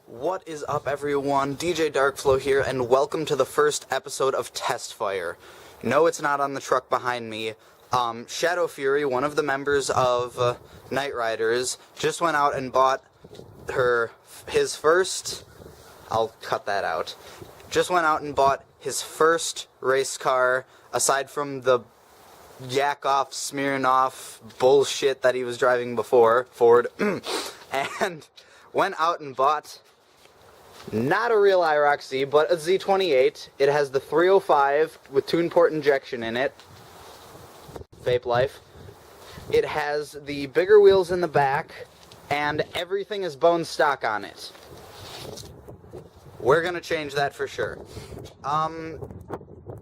What is up, everyone? DJ Darkflow here, and welcome to the first episode of Test Fire. No, it's not on the truck behind me. Shadow Fury, one of the members of Night Riders, just went out and bought his first... I'll cut that out. Just went out and bought his first race car, aside from the yak-off, smearing-off bullshit that he was driving before, Ford, and went out and bought not a real IROC-Z, but a Z28. It has the 305 with tune port injection in it. Vape life. It has the bigger wheels in the back, and everything is bone stock on it. We're gonna change that for sure.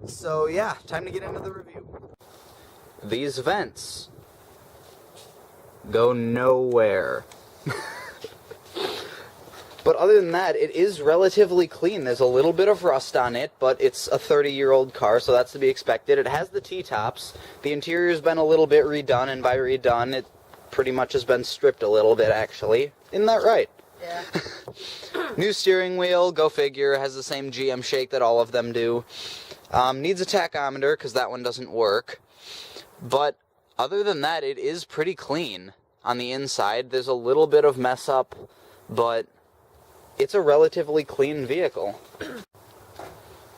So yeah, time to get into the review. These vents go nowhere. But other than that, it is relatively clean. There's a little bit of rust on it, but it's a 30-year-old car, so that's to be expected. It has the T-tops. The interior's been a little bit redone, and by redone, it pretty much has been stripped a little bit, actually. Isn't that right? Yeah. New steering wheel, go figure, has the same GM shake that all of them do. Needs a tachometer, because that one doesn't work. But other than that, it is pretty clean on the inside. There's a little bit of mess up, but it's a relatively clean vehicle.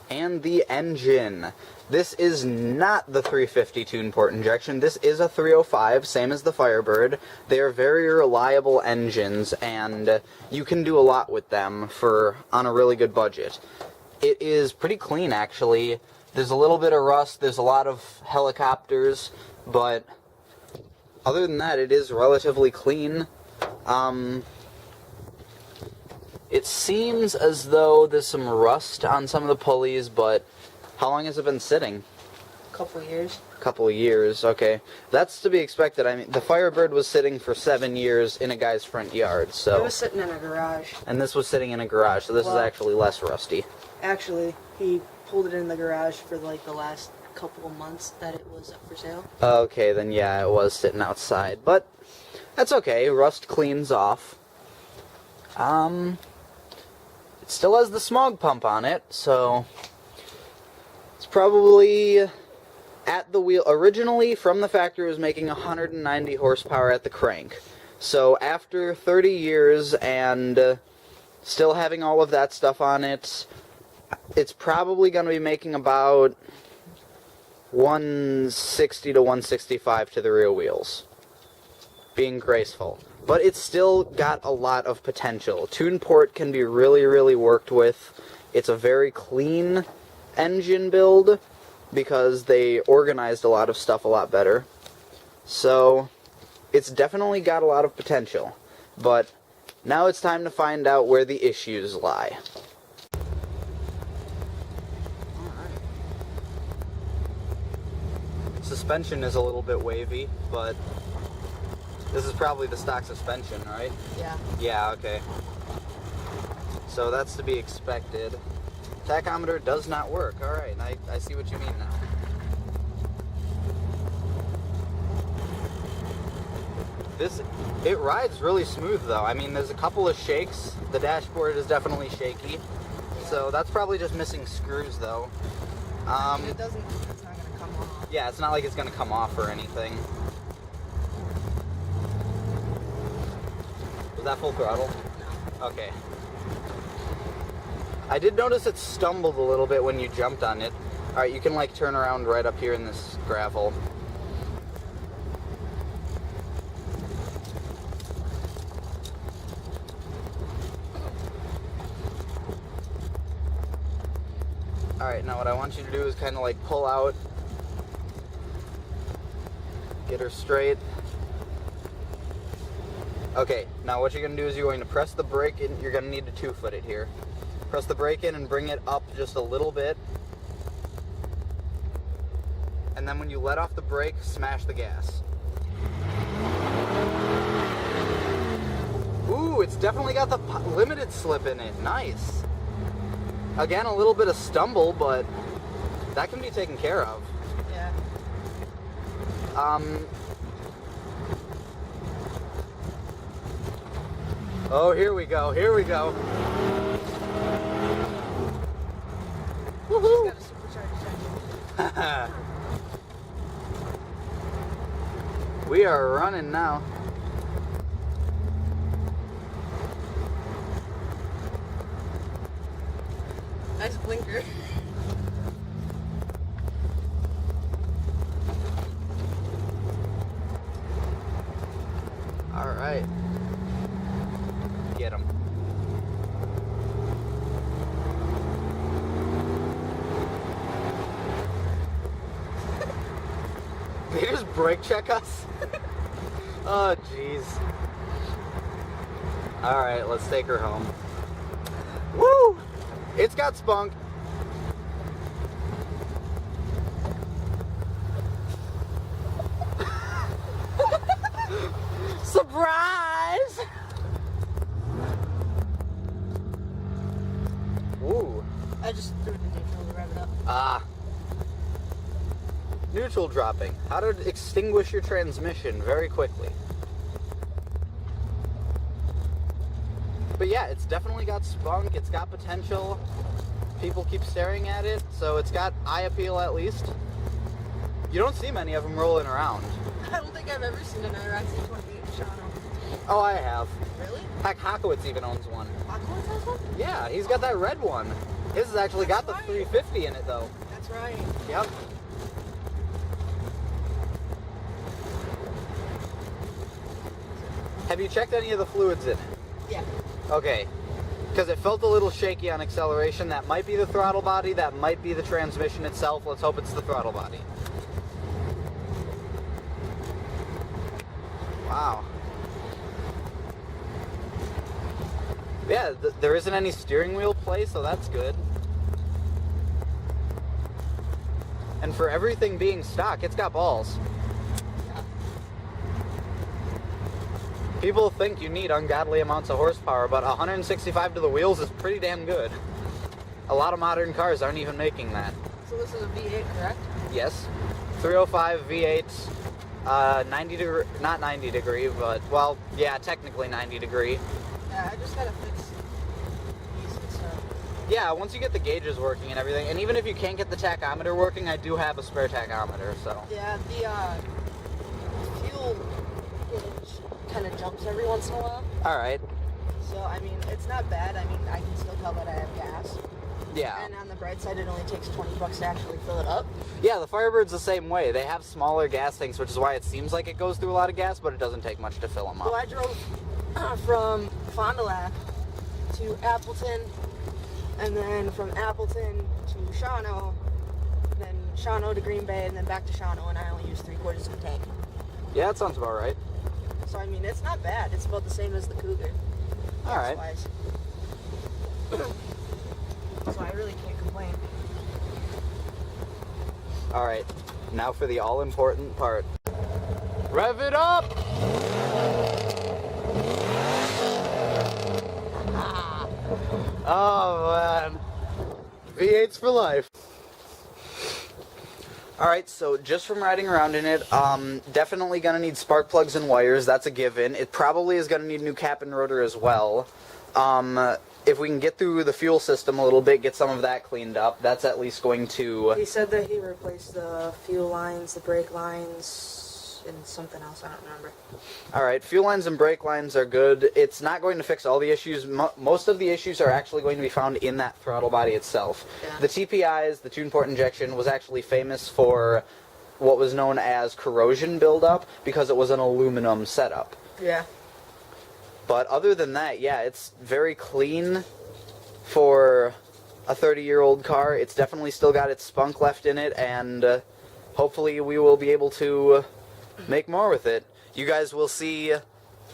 And the engine. This is not the 350 tune port injection. This is a 305, same as the Firebird. They are very reliable engines, and you can do a lot with them on a really good budget. It is pretty clean, actually. There's a little bit of rust, there's a lot of helicopters, but other than that, it is relatively clean. It seems as though there's some rust on some of the pulleys, but how long has it been sitting? A couple of years. A couple of years, okay. That's to be expected. I mean, the Firebird was sitting for 7 years in a guy's front yard, so... It was sitting in a garage. And this was sitting in a garage, so this is actually less rusty. Actually, he pulled it in the garage for like the last couple of months that it was up for sale. Okay, then yeah, it was sitting outside, but that's okay. Rust cleans off. It still has the smog pump on it, so it's probably at the wheel. Originally, from the factory, it was making 190 horsepower at the crank. So after 30 years and still having all of that stuff on it, it's probably going to be making about 160 to 165 to the rear wheels, being graceful. But it's still got a lot of potential. Tune port can be really, really worked with. It's a very clean engine build because they organized a lot of stuff a lot better. So it's definitely got a lot of potential. But now it's time to find out where the issues lie. Suspension is a little bit wavy, but this is probably the stock suspension, right? Yeah. Yeah, okay. So that's to be expected. Tachometer does not work. Alright, I see what you mean now. It rides really smooth though. I mean, there's a couple of shakes. The dashboard is definitely shaky. So that's probably just missing screws though. It's not gonna come off. Yeah, it's not like it's gonna come off or anything. Was that full throttle? No. Okay. I did notice it stumbled a little bit when you jumped on it. Alright, you can like turn around right up here in this gravel. Alright, now what I want you to do is kind of like pull out, get her straight. Okay, now what you're going to do is you're going to press the brake in. You're going to need to 2-foot it here. Press the brake in and bring it up just a little bit. And then when you let off the brake, smash the gas. Ooh, it's definitely got the limited slip in it. Nice. Again, a little bit of stumble, but that can be taken care of. Yeah. Oh, here we go, here we go. Woohoo! Got a supercharged engine. We are running now. Nice blinker. All right. Get him. Did he just brake check us? Oh, jeez. All right, let's take her home. Woo! It's got spunk. Surprise! Ooh. I just threw it in neutral to rev it up. Ah. Neutral dropping. How to extinguish your transmission very quickly. But yeah, it's definitely got spunk. It's got potential. People keep staring at it, so it's got eye appeal at least. You don't see many of them rolling around. I don't think I've ever seen an IROC-Z28 in Shawano. Oh, I have. Really? Heck, Hakowitz even owns one. Aqua's has one? Yeah, he's got that red one. His has actually got the 350 in it, though. That's right. Yep. Have you checked any of the fluids in it? Yeah. Okay. Because it felt a little shaky on acceleration. That might be the throttle body. That might be the transmission itself. Let's hope it's the throttle body. Wow. Yeah, there isn't any steering wheel play, so that's good. And for everything being stock, it's got balls. People think you need ungodly amounts of horsepower, but 165 to the wheels is pretty damn good. A lot of modern cars aren't even making that. So this is a V8, correct? Yes. 305 V8, 90 degree, not 90 degree, but, well, yeah, technically 90 degree. Yeah, I just gotta fix these and stuff. Yeah, once you get the gauges working and everything, and even if you can't get the tachometer working, I do have a spare tachometer, so. Yeah, the fuel gauge kind of jumps every once in a while. Alright. So, I mean, it's not bad. I mean, I can still tell that I have gas. Yeah. And on the bright side, it only takes $20 to actually fill it up. Yeah, the Firebird's the same way. They have smaller gas tanks, which is why it seems like it goes through a lot of gas, but it doesn't take much to fill them up. Well, I drove from Fond du Lac to Appleton, and then from Appleton to Shawano, then Shawano to Green Bay, and then back to Shawano, and I only used 3/4 of a tank. Yeah, that sounds about right. So, I mean, it's not bad. It's about the same as the Cougar. All right. Gas-wise. So I really can't complain. All right, now for the all-important part. Rev it up! Oh, man. V8's for life. Alright, so just from riding around in it, definitely gonna need spark plugs and wires, that's a given. It probably is gonna need a new cap and rotor as well. If we can get through the fuel system a little bit, get some of that cleaned up, that's at least going to... He said that he replaced the fuel lines, the brake lines, and something else, I don't remember. Alright, fuel lines and brake lines are good. It's not going to fix all the issues. Most of the issues are actually going to be found in that throttle body itself. Yeah. The TPIs, the tune port injection, was actually famous for what was known as corrosion buildup because it was an aluminum setup. Yeah. But other than that, yeah, it's very clean for a 30-year-old car. It's definitely still got its spunk left in it, and hopefully we will be able to make more with it. You guys will see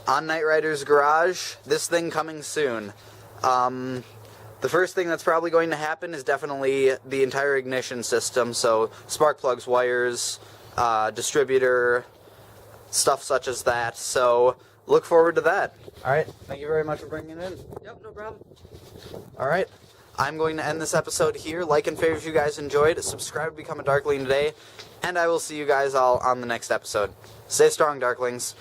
on Night Rider's Garage this thing coming soon. The first thing that's probably going to happen is definitely the entire ignition system, so spark plugs, wires, distributor, stuff such as that. So look forward to that. Alright, thank you very much for bringing it in. Yep, no problem. Alright, I'm going to end this episode here. Like and favorite if you guys enjoyed. Subscribe to become a Darkling today. And I will see you guys all on the next episode. Stay strong, Darklings.